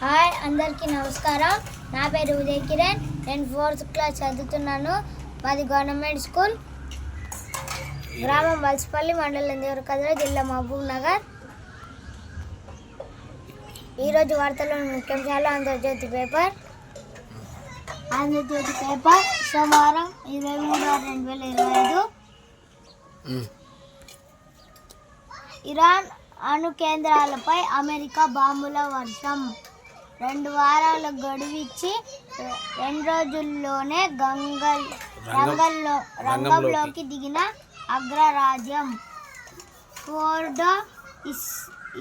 Hi అందరికీ నమస్కారం. నా పేరు ఉదయ్ కిరణ్. నేను 4th క్లాస్ చదువుతున్నాను. మాది గవర్నమెంట్ స్కూల్, గ్రామం వలసపల్లి, మండలం దేవరకద్ర, జిల్లా మహబూబ్ నగర్. ఈరోజు వార్తల్లోని ముఖ్యాంశాలు. ఆంధ్రజ్యోతి పేపర్ సోమవారం 23/2025. ఇరాన్ అణు కేంద్రాలపై అమెరికా బాంబుల వర్షం. 2 వారాల గడువిచ్చి 2 రోజుల్లోనే రంగంలోకి దిగిన అగ్రరాజ్యం. ఫోర్డో,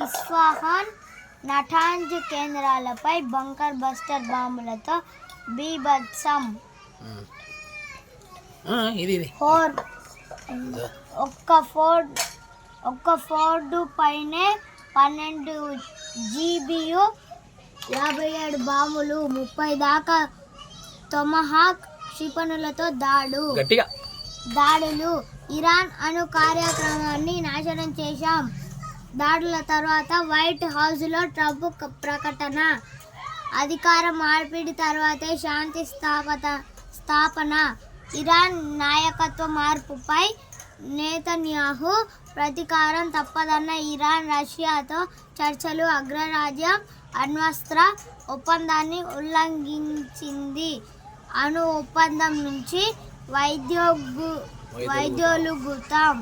ఇస్ఫహాన్, నటాంజ్ కేంద్రాలపై బంకర్ బస్టర్ బాంబులతో బీభత్సం. ఒక్క ఫోర్డు పైనే 12 GBU 57 బాంబులు, 30 దాకా టొమహాక్ క్షిపణులతో దాడులు. ఇరాన్ అణు కార్యక్రమాన్ని నాశనం చేశాం. దాడుల తర్వాత వైట్ హౌస్లో ట్రంప్ ప్రకటన. అధికార మార్పిడి తర్వాతే శాంతి స్థాపన. ఇరాన్ నాయకత్వ మార్పుపై నేతన్యాహు ప్రతీకారం తప్పదన్న ఇరాన్. రష్యాతో చర్చలు. అగ్రరాజ్యం అణ్వస్త్ర ఒప్పందాన్ని ఉల్లంఘించింది. అణు ఒప్పందం నుంచి వైదొలుగుతాం.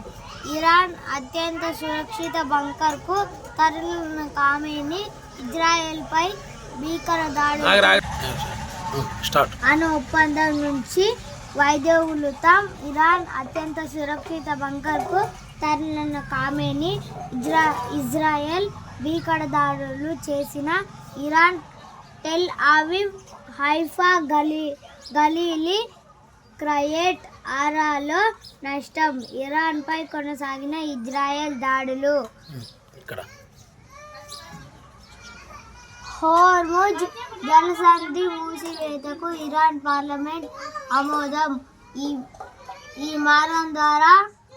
ఇరాన్ అత్యంత సురక్షిత బంకర్కు తరలిన ఖామేనీ. ఇజ్రాయెల్పై భీకర దాడులు. అణు ఒప్పందం నుంచి వైదొలుగుతాం. ఇరాన్ అత్యంత సురక్షిత బంకర్కు తరలిన ఖామేనీ. ఇజ్రాయెల్ భీకర దాడులు చేసిన ఇరాన్. టెల్ అవివ్, హైఫా, గలీలీ, క్రయెట్, ఆరాలో నష్టం. ఇరాన్పై కొనసాగిన ఇజ్రాయెల్ దాడులు. హోర్ముజ్ జలసంధి మూసివేతకు ఇరాన్ పార్లమెంట్ ఆమోదం. ఈ మార్గం ద్వారా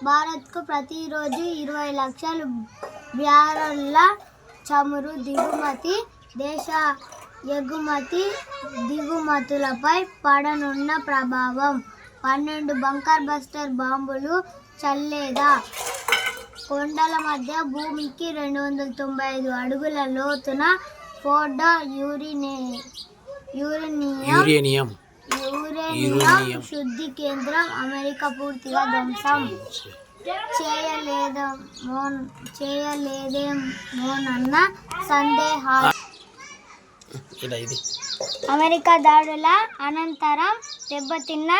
భారత్కు ప్రతిరోజు 20 లక్షల బ్యారెళ్ల చమురు దిగుమతి. దేశ ఎగుమతి దిగుమతులపై పడనున్న ప్రభావం. 12 బంకర్ బస్టర్ బాంబులు చల్లేదా. కొండల మధ్య భూమికి 295 అడుగుల లోతున ఫోర్డో యురేనియం శుద్ధి కేంద్రం. అమెరికా పూర్తిగా ధ్వంసం చేయలేదేమోనన్న సందేహాలు. అమెరికా దాడుల అనంతరం దెబ్బతిన్న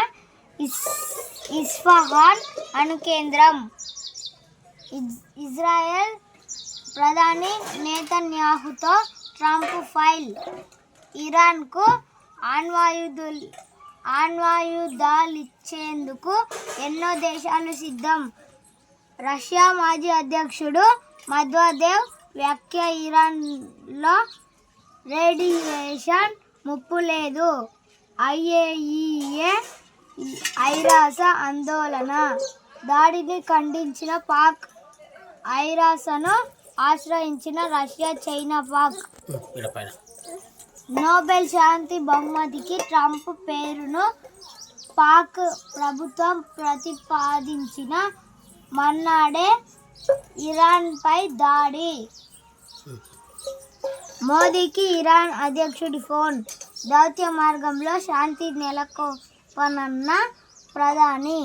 ఇస్ఫహాన్ అణు కేంద్రం. ఇజ్రాయెల్ ప్రధాని నేతన్యాహుతో ట్రంప్ ఫైల్. ఇరాన్కు ఆణ్వాయుధాలిచ్చేందుకు ఎన్నో దేశాలు సిద్ధం. రష్యా మాజీ అధ్యక్షుడు మెద్వెదేవ్ వ్యాఖ్య. ఇరాన్లో రేడియేషన్ ముప్పు లేదు. IAEA ఐరాస ఆందోళన. దాడిని ఖండించిన పాక్. ఐరాసను ఆశ్రయించిన రష్యా, చైనా, పాక్. నోబెల్ శాంతి బహుమతికి ట్రంప్ పేరును పాక్ ప్రభుత్వం ప్రతిపాదించిన మర్నాడే ఇరాన్పై దాడి. మోదీకి ఇరాన్ అధ్యక్షుడి ఫోన్. దౌత్య మార్గంలో శాంతి నెలకొల్పాలన్న ప్రధాని.